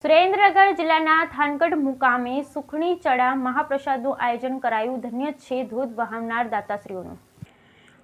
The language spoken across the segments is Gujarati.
સુરેન્દ્રનગર જિલ્લાના થાનગઢ મુકામે સુખણી ચડા મહાપ્રસાદનું આયોજન કરાયું। ધન્ય છે ધોધ વહાવનાર દાતાશ્રીઓનું।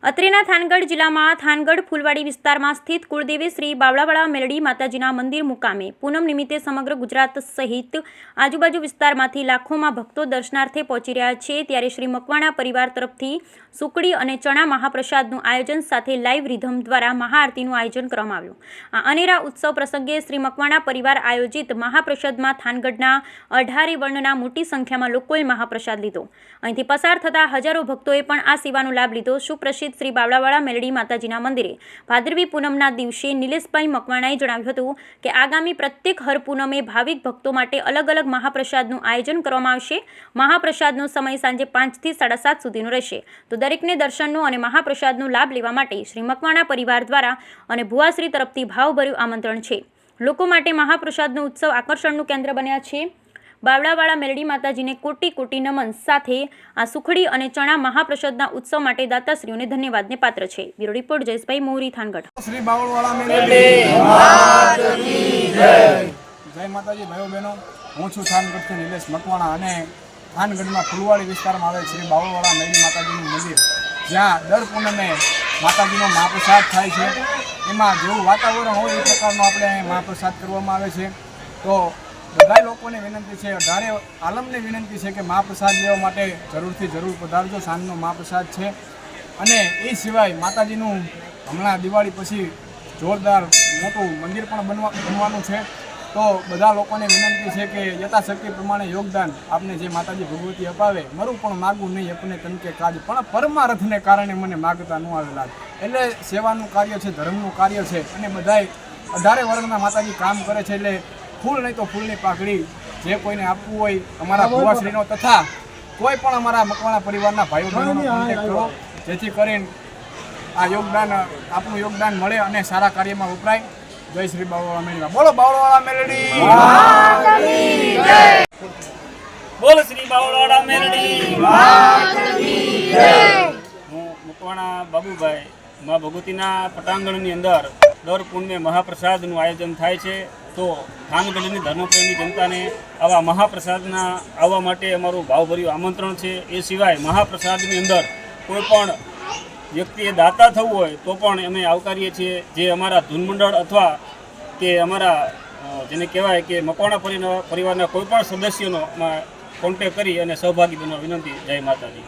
અત્રેના થાનગઢ જિલ્લામાં થાનગઢ ફૂલવાડી વિસ્તારમાં સ્થિત કુળદેવી શ્રી બાવળાવાળા મેલડી માતાજીના મંદિર મુકામે પૂનમ નિમિત્તે સમગ્ર ગુજરાત સહિત આજુબાજુ વિસ્તારમાંથી લાખોમાં ભક્તો દર્શનાર્થે પહોંચી રહ્યા છે। ત્યારે શ્રી મકવાણા પરિવાર તરફથી સુખડી અને ચણા મહાપ્રસાદનું આયોજન સાથે લાઈવ રિધમ દ્વારા મહાઆરતીનું આયોજન કરવામાં આવ્યું। આ અનેરા ઉત્સવ પ્રસંગે શ્રી મકવાણા પરિવાર આયોજિત મહાપ્રસાદમાં થાનગઢના 18 વર્ણના મોટી સંખ્યામાં લોકોએ મહાપ્રસાદ લીધો। અહીંથી પસાર થતા હજારો ભક્તોએ પણ આ સેવાનો લાભ લીધો। સુપ્રસિદ્ધ શ્રી બાવળાવાળા મેલડી માતાજીના મંદિરે ભાદરવી પૂનમના દિવસે નિલેશભાઈ મકવાણાએ જણાવ્યું હતું કે આગામી પ્રત્યેક હર પૂનમે ભાવિક ભક્તો માટે અલગ અલગ મહાપ્રસાદનું આયોજન કરવામાં આવશે। મહાપ્રસાદનો સમય સાંજે 5 થી 7:30 સુધીનો રહેશે। તો દરેકને દર્શનનો અને મહાપ્રસાદનો લાભ લેવા માટે શ્રી મકવાણા પરિવાર દ્વારા અને ભુવાશ્રી તરફથી ભાવભર્યું આમંત્રણ છે। લોકો માટે મહાપ્રસાદનો ઉત્સવ આકર્ષણનું કેન્દ્ર બન્યા છે। બાવળાવાળા મેલડી માતાજીને કોટી કોટી નમન સાથે આ સુખડી અને ચણા મહાપ્રસાદના ઉત્સવ માટે દાતાશ્રીઓને ધન્યવાદને પાત્ર છે। બ્યુરો રિપોર્ટ જયેશભાઈ મોરી, થાનગઢ। શ્રી બાવળાવાળા મેલડી માતાજી જય। જય માતાજી ભાઈઓ બહેનો, હું છું થાનગઢથી નિલેશ મકવાણા અને થાનગઢમાં ફૂલવાડી વિસ્તારમાં આવેલ શ્રી બાવળાવાળા મેલડી માતાજીનું મંદિર, જ્યાં દર પૂનમે માતાજીનો મહાપ્રસાદ થાય છે। એમાં જેવું વાતાવરણ હોય એ પ્રકારનો આપણે મહાપ્રસાદ કરવામાં આવે છે। તો બધા લોકોને વિનંતી છે, 18 આલમને વિનંતી છે કે મહાપ્રસાદ લેવા માટે જરૂરથી જરૂર પધારજો। સાંજનો મહાપ્રસાદ છે અને એ સિવાય માતાજીનું હમણાં દિવાળી પછી જોરદાર મોટું મંદિર પણ બનવાનું છે। તો બધા લોકોને વિનંતી છે કે યથાશક્તિ પ્રમાણે યોગદાન આપને જે માતાજી ભગવતી અપાવે, મારું પણ માગું નહીં અપને તનકે કાજ, પણ પરમાર્થને કારણે મને માગતા ન આવેલા। એટલે સેવાનું કાર્ય છે, ધર્મનું કાર્ય છે અને બધાય 18 વર્ગના માતાજી કામ કરે છે। એટલે ફૂલ નહીં તો ફૂલની પાકડી જે કોઈને આપવું હોય અમારા ભુવાશ્રીનો તથા કોઈ પણ અમારા મકવાણા પરિવારના ભાઈઓ બહેનોનો કોન્ટેક્ટ કરો, જેથી કરીને આ યોગદાન આપનું યોગદાન મળે અને સારા કાર્યમાં વપરાય। જય શ્રી બાવળાવાળા મેલડી। બોલો બાવળાવાળા મેલડી માતાજી જય। બોલ શ્રી બાવળાવાળા મેલડી માતાજી જય। હું મકવાણા બાબુભાઈ મા ભગવતીના પટાંગણની અંદર દર પૂનમે મહાપ્રસાદનું આયોજન થાય છે। તો થાનગઢની ધર્મપ્રેમી જનતાને આવા મહાપ્રસાદના આવવા માટે અમારું ભાવભર્યું આમંત્રણ છે। એ સિવાય મહાપ્રસાદની અંદર કોઈ પણ વ્યક્તિએ દાતા થવું હોય તો પણ અમે આવકારીએ છીએ। જે અમારા ધૂન મંડળ અથવા કે અમારા જેને કહેવાય કે મકવાણા પરિવારના કોઈ પણ સદસ્યનો કોન્ટેક્ટ કરી અને સહભાગી બનવા વિનંતી। જય માતાજી।